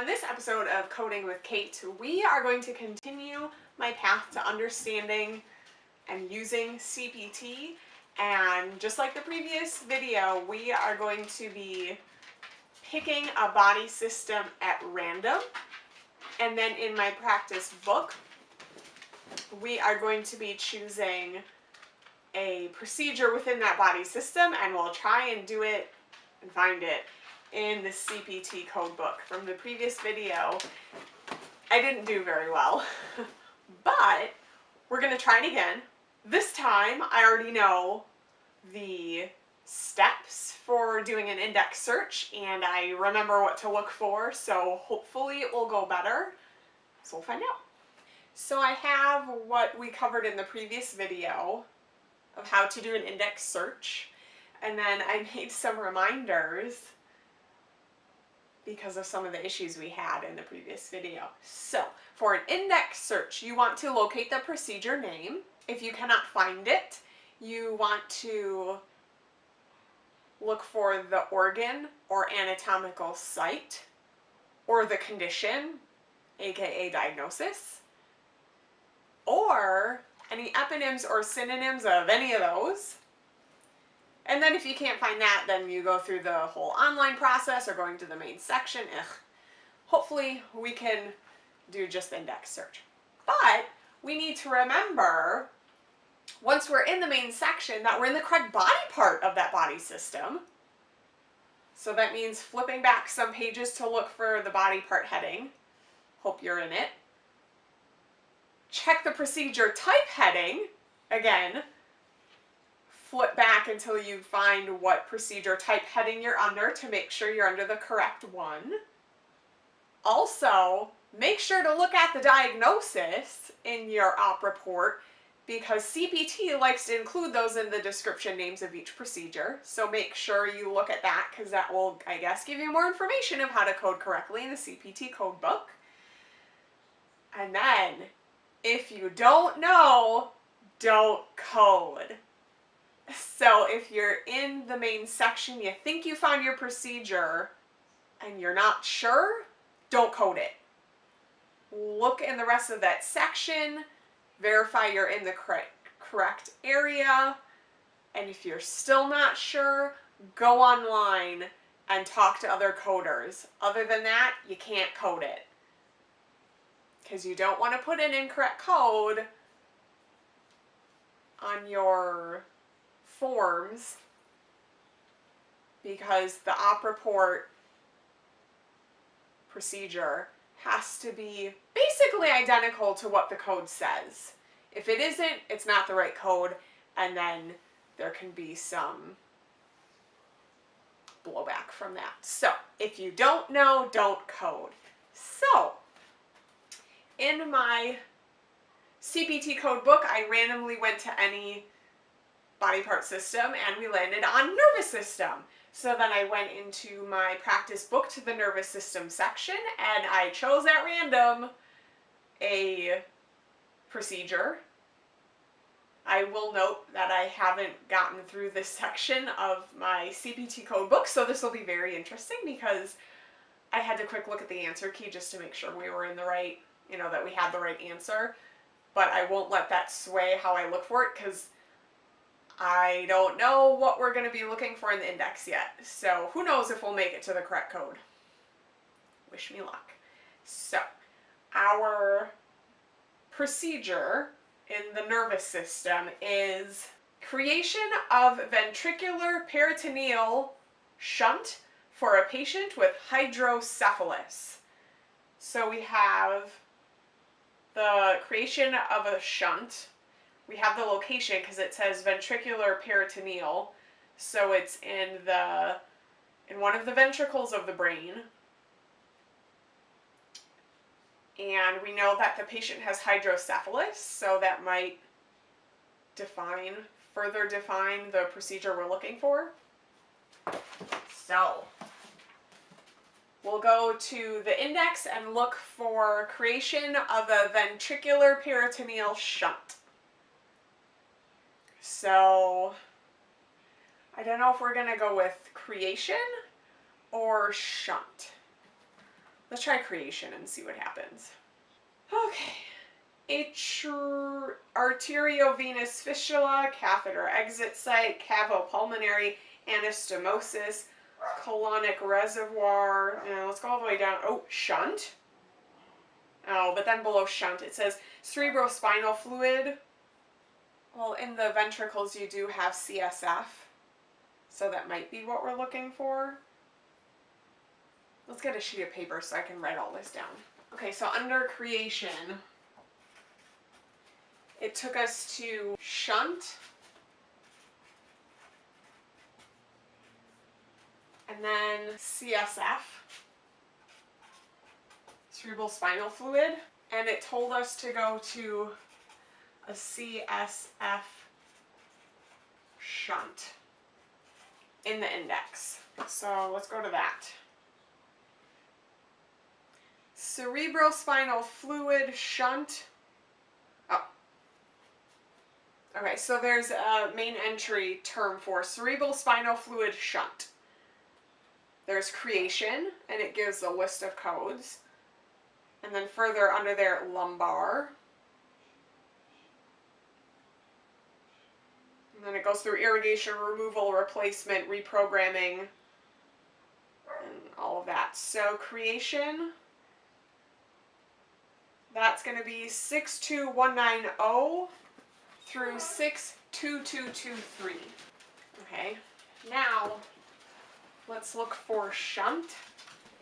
On this episode of Coding with Kate, we are going to continue my path to understanding and using CPT, and just like the previous video, we are going to be picking a body system at random, and then in my practice book, we are going to be choosing a procedure within that body system, and we'll try and do it and find it in the CPT code book. From the previous video, I didn't do very well, but we're going to try it again. This time, I already know the steps for doing an index search, and I remember what to look for, so hopefully it will go better. So we'll find out. So I have what we covered in the previous video of how to do an index search, and then I made some reminders because of some of the issues we had in the previous video. So for an index search, you want to locate the procedure name. If you cannot find it, you want to look for the organ or anatomical site, or the condition, aka diagnosis, or any eponyms or synonyms of any of those. And then if you can't find that, then you go through the whole online process or going to the main section. Hopefully we can do just the index search. But we need to remember, once we're in the main section, that we're in the correct body part of that body system. So that means flipping back some pages to look for the body part heading. Hope you're in it. Check the procedure type heading. Again, flip back until you find what procedure type heading you're under to make sure you're under the correct one. Also, make sure to look at the diagnosis in your op report, because CPT likes to include those in the description names of each procedure. So make sure you look at that, because that will, I guess, give you more information of how to code correctly in the CPT code book. And then, if you don't know, don't code. So if you're in the main section, you think you found your procedure and you're not sure, don't code it. Look in the rest of that section, verify you're in the correct area, and if you're still not sure, go online and talk to other coders. Other than that, you can't code it, because you don't want to put in incorrect code on your forms, because the op report procedure has to be basically identical to what the code says. If it isn't, it's not the right code, and then there can be some blowback from that. So if you don't know, don't code. So in my CPT code book, I randomly went to any body part system and we landed on nervous system. So then I went into my practice book to the nervous system section, and I chose at random a procedure. I will note that I haven't gotten through this section of my CPT code book, so this will be very interesting, because I had to quick look at the answer key just to make sure we were in the right, that we had the right answer. But I won't let that sway how I look for it, because I don't know what we're going to be looking for in the index yet. So who knows if we'll make it to the correct code. Wish me luck. So our procedure in the nervous system is creation of ventriculoperitoneal shunt for a patient with hydrocephalus. So we have the creation of a shunt. We have the location because it says ventriculoperitoneal, so it's in one of the ventricles of the brain. And we know that the patient has hydrocephalus, so that might further define the procedure we're looking for. So we'll go to the index and look for creation of a ventriculoperitoneal shunt. So I don't know if we're going to go with creation or shunt. Let's try creation and see what happens. Okay. Arteriovenous fistula, catheter exit site, cavopulmonary anastomosis, colonic reservoir. Now let's go all the way down. Oh, shunt. Oh, but then below shunt it says cerebrospinal fluid. Well, in the ventricles you do have CSF, so that might be what we're looking for. Let's get a sheet of paper so I can write all this down. Okay, so under creation, it took us to shunt, and then CSF, cerebral spinal fluid, and it told us to go to a CSF shunt in the index. So let's go to that. Cerebrospinal fluid shunt. Oh. Okay, so there's a main entry term for cerebral spinal fluid shunt. There's creation, and it gives a list of codes. And then further under there, lumbar. And then it goes through irrigation, removal, replacement, reprogramming, and all of that. So creation, that's going to be 62190 through 62223. Okay, now let's look for shunt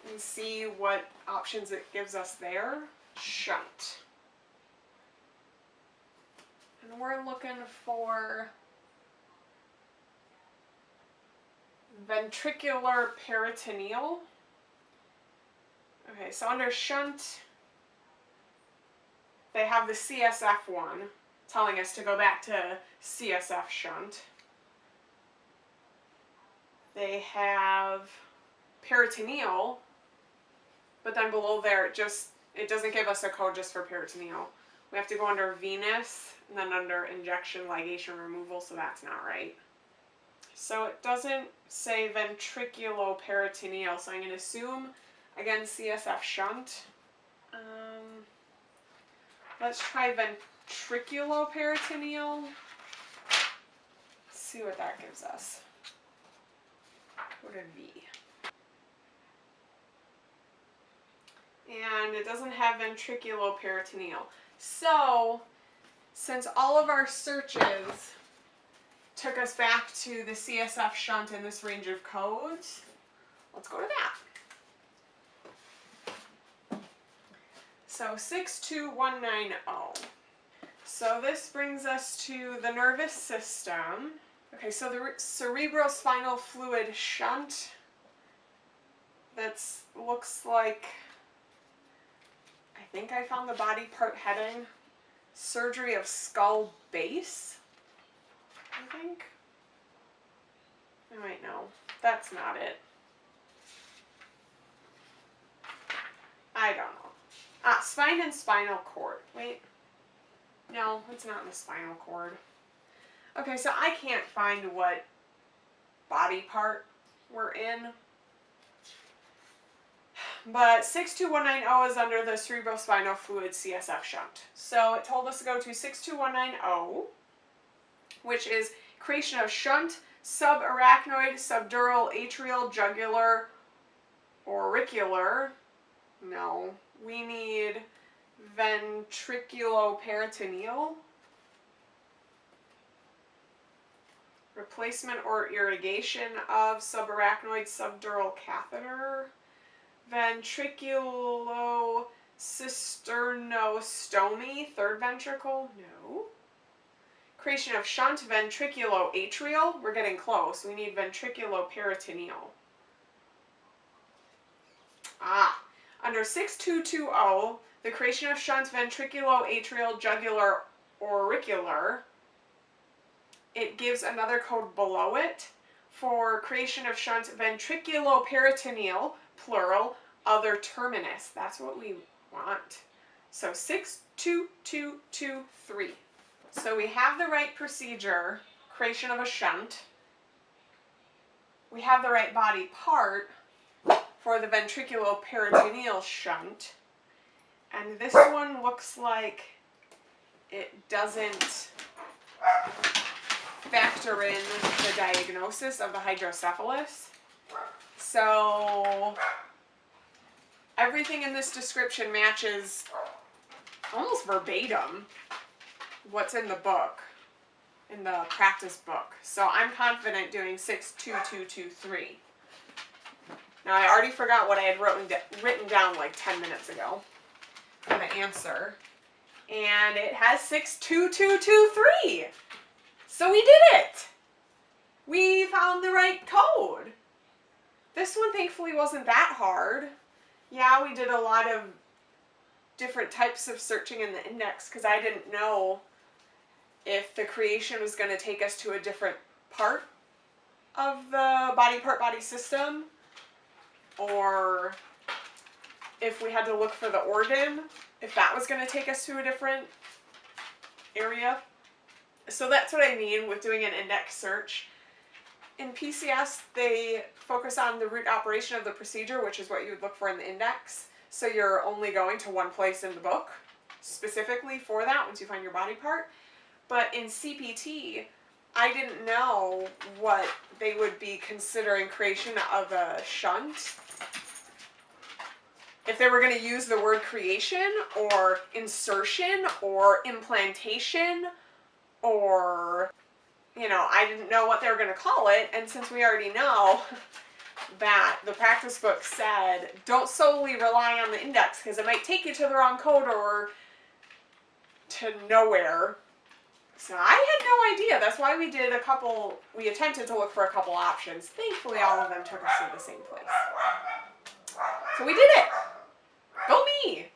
and see what options it gives us there. Shunt. And we're looking for ventriculoperitoneal. Okay, so under shunt, they have the CSF one, telling us to go back to CSF shunt. They have peritoneal, but then below there it doesn't give us a code just for peritoneal. We have to go under venous and then under injection, ligation, removal, so that's not right. So it doesn't say ventriculoperitoneal, so I'm going to assume, again, CSF shunt. Let's try ventriculoperitoneal. See what that gives us. Go to V. And it doesn't have ventriculoperitoneal. So, since all of our searches took us back to the CSF shunt in this range of codes, let's go to that. So 62190. So this brings us to the nervous system. Okay, so the cerebrospinal fluid shunt, that looks like, I think I found the body part heading, surgery of skull base, I think. Wait, no, that's not it. I don't know. Spine and spinal cord. Wait. No, it's not in the spinal cord. Okay, so I can't find what body part we're in. But 62190 is under the cerebrospinal fluid CSF shunt. So it told us to go to 62190, which is creation of shunt, subarachnoid, subdural, atrial, jugular, auricular. No, we need ventriculoperitoneal. Replacement or irrigation of subarachnoid subdural catheter. Ventriculocysternostomy, third ventricle, no. Creation of shunt, ventriculoatrial, we're getting close. We need ventriculoperitoneal. Under 6220, the creation of shunt, ventriculoatrial, jugular, auricular, it gives another code below it for creation of shunt, ventriculoperitoneal, plural, other terminus. That's what we want. So 62223. So we have the right procedure, creation of a shunt. We have the right body part. for the ventriculoperitoneal shunt. And this one looks like it doesn't factor in the diagnosis of the hydrocephalus. So everything in this description matches almost verbatim what's in the book, in the practice book. So I'm confident doing 62223. Now I already forgot what I had written down like 10 minutes ago for the answer. And it has 62223. So we did it! We found the right code. This one thankfully wasn't that hard. Yeah, we did a lot of different types of searching in the index because I didn't know if the creation was going to take us to a different part of the body system, or if we had to look for the organ, if that was going to take us to a different area. So that's what I mean with doing an index search. In PCS, they focus on the root operation of the procedure, which is what you would look for in the index. So you're only going to one place in the book specifically for that once you find your body part. But in CPT, I didn't know what they would be considering creation of a shunt. If they were going to use the word creation or insertion or implantation or, you know, I didn't know what they were going to call it. And since we already know that the practice book said don't solely rely on the index because it might take you to the wrong code or to nowhere. So I had no idea. That's why we attempted to look for a couple options. Thankfully, all of them took us to the same place. So we did it. Go me.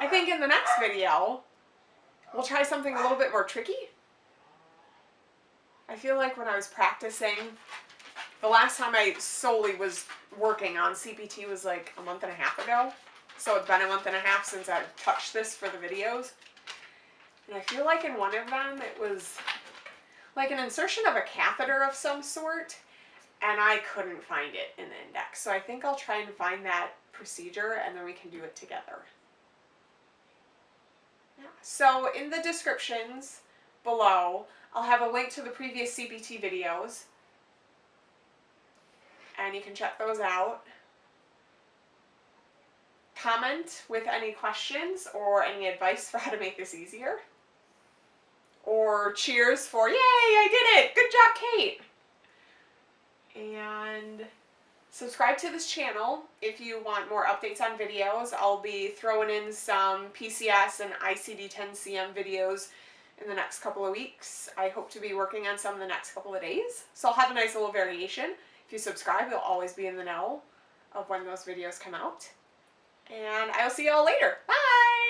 I think in the next video, we'll try something a little bit more tricky. I feel like when I was practicing, the last time I solely was working on CPT was like a month and a half ago. So it's been a month and a half since I've touched this for the videos. And I feel like in one of them it was like an insertion of a catheter of some sort, and I couldn't find it in the index. So I think I'll try and find that procedure and then we can do it together. Yeah. So in the descriptions below, I'll have a link to the previous CPT videos, and you can check those out. Comment with any questions or any advice for how to make this easier. Or cheers for, yay, I did it! Good job, Kate! And subscribe to this channel if you want more updates on videos. I'll be throwing in some PCS and ICD-10-CM videos in the next couple of weeks. I hope to be working on some in the next couple of days. So I'll have a nice little variation. If you subscribe, you'll always be in the know of when those videos come out. And I will see you all later. Bye!